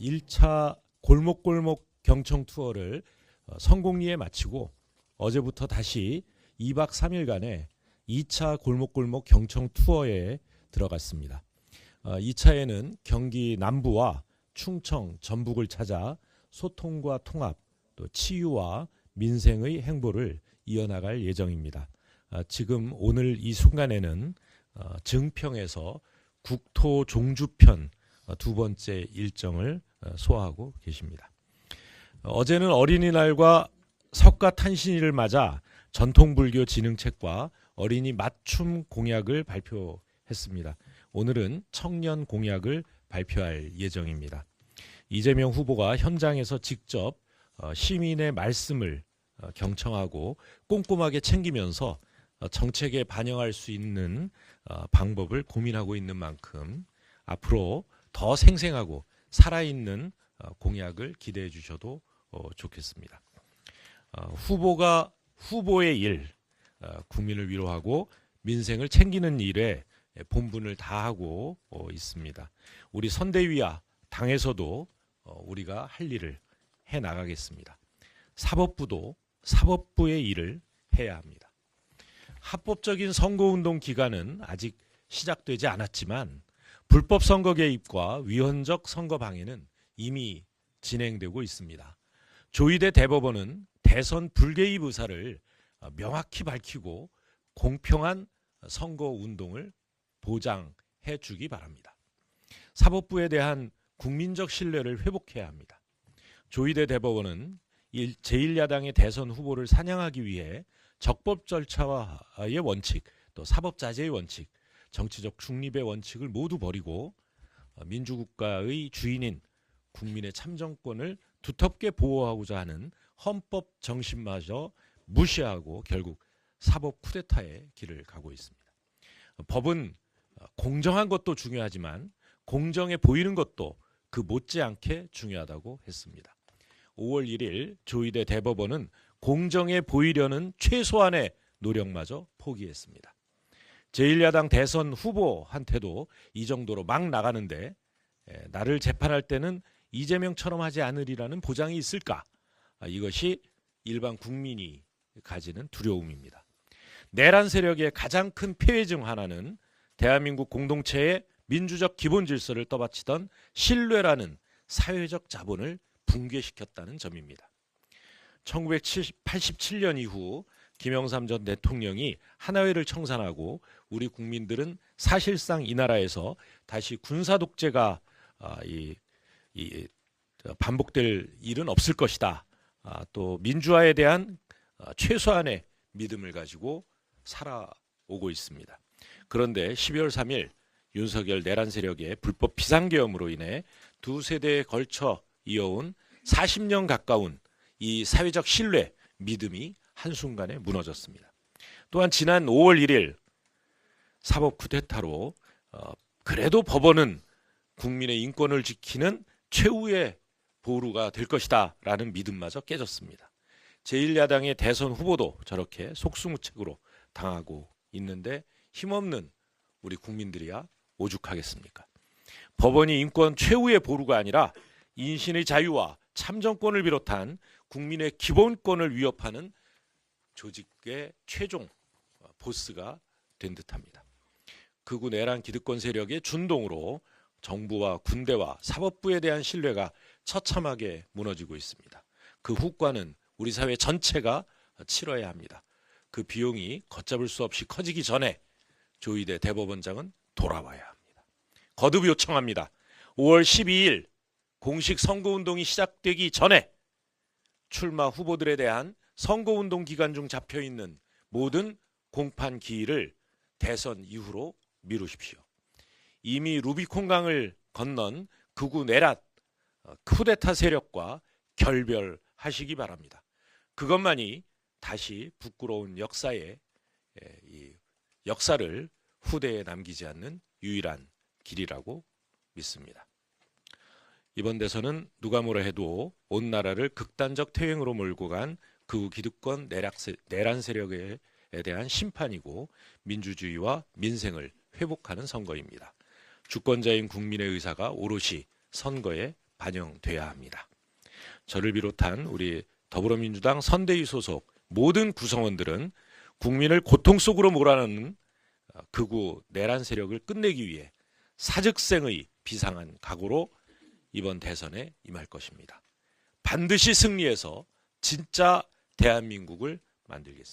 1차 골목골목 경청 투어를 성공리에 마치고 어제부터 다시 2박 3일간의 2차 골목골목 경청 투어에 들어갔습니다. 2차에는 경기 남부와 충청, 전북을 찾아 소통과 통합, 또 치유와 민생의 행보를 이어나갈 예정입니다. 지금 오늘 이 순간에는 증평에서 국토 종주편 두 번째 일정을 소화하고 계십니다. 어제는 어린이날과 석가탄신일을 맞아 전통불교 진흥책과 어린이 맞춤 공약을 발표했습니다. 오늘은 청년 공약을 발표할 예정입니다. 이재명 후보가 현장에서 직접 시민의 말씀을 경청하고 꼼꼼하게 챙기면서 정책에 반영할 수 있는 방법을 고민하고 있는 만큼 앞으로 더 생생하고 살아있는 공약을 기대해 주셔도 좋겠습니다. 후보가 후보의 일, 국민을 위로하고 민생을 챙기는 일에 본분을 다하고 있습니다. 우리 선대위와 당에서도 우리가 할 일을 해 나가겠습니다. 사법부도 사법부의 일을 해야 합니다. 합법적인 선거운동 기간은 아직 시작되지 않았지만 불법 선거 개입과 위헌적 선거 방해는 이미 진행되고 있습니다. 조희대 대법원은 대선 불개입 의사를 명확히 밝히고 공평한 선거운동을 보장해 주기 바랍니다. 사법부에 대한 국민적 신뢰를 회복해야 합니다. 조희대 대법원은 제1야당의 대선 후보를 사냥하기 위해 적법 절차와의 원칙, 또 사법자제의 원칙, 정치적 중립의 원칙을 모두 버리고 민주국가의 주인인 국민의 참정권을 두텁게 보호하고자 하는 헌법 정신마저 무시하고 결국 사법 쿠데타의 길을 가고 있습니다. 법은 공정한 것도 중요하지만 공정해 보이는 것도 그 못지않게 중요하다고 했습니다. 5월 1일 조희대 대법원은 공정해 보이려는 최소한의 노력마저 포기했습니다. 제1야당 대선 후보한테도 이 정도로 막 나가는데 나를 재판할 때는 이재명처럼 하지 않으리라는 보장이 있을까? 이것이 일반 국민이 가지는 두려움입니다. 내란 세력의 가장 큰 폐해 중 하나는 대한민국 공동체의 민주적 기본 질서를 떠받치던 신뢰라는 사회적 자본을 붕괴시켰다는 점입니다. 1987년 이후 김영삼 전 대통령이 하나회를 청산하고 우리 국민들은 사실상 이 나라에서 다시 군사 독재가 반복될 일은 없을 것이다. 또 민주화에 대한 최소한의 믿음을 가지고 살아오고 있습니다. 그런데 12월 3일 윤석열 내란 세력의 불법 비상계엄으로 인해 두 세대에 걸쳐 이어온 40년 가까운 이 사회적 신뢰, 믿음이 한순간에 무너졌습니다. 또한 지난 5월 1일 사법 쿠데타로 그래도 법원은 국민의 인권을 지키는 최후의 보루가 될 것이다 라는 믿음마저 깨졌습니다. 제1야당의 대선 후보도 저렇게 속수무책으로 당하고 있는데 힘없는 우리 국민들이야 오죽하겠습니까? 법원이 인권 최후의 보루가 아니라 인신의 자유와 참정권을 비롯한 국민의 기본권을 위협하는 조직의 최종 보스가 된 듯합니다. 극우 내란 기득권 세력의 준동으로 정부와 군대와 사법부에 대한 신뢰가 처참하게 무너지고 있습니다. 그 후과는 우리 사회 전체가 치러야 합니다. 그 비용이 걷잡을 수 없이 커지기 전에 조희대 대법원장은 돌아와야 합니다. 거듭 요청합니다. 5월 12일 공식 선거운동이 시작되기 전에 출마 후보들에 대한 선거운동 기간 중 잡혀있는 모든 공판 기일을 대선 이후로 미루십시오. 이미 루비콘강을 건넌 극우 내란 쿠데타 세력과 결별하시기 바랍니다. 그것만이 다시 부끄러운 역사의 역사를 후대에 남기지 않는 유일한 길이라고 믿습니다. 이번 대선은 누가 뭐라 해도 온 나라를 극단적 퇴행으로 몰고 간 극우 기득권 내란 세력에 대한 심판이고 민주주의와 민생을 회복하는 선거입니다. 주권자인 국민의 의사가 오롯이 선거에 반영돼야 합니다. 저를 비롯한 우리 더불어민주당 선대위 소속 모든 구성원들은 국민을 고통 속으로 몰아넣는 극우 내란 세력을 끝내기 위해 사즉생의 비상한 각오로 이번 대선에 임할 것입니다. 반드시 승리해서 진짜 대한민국을 만들겠습니다.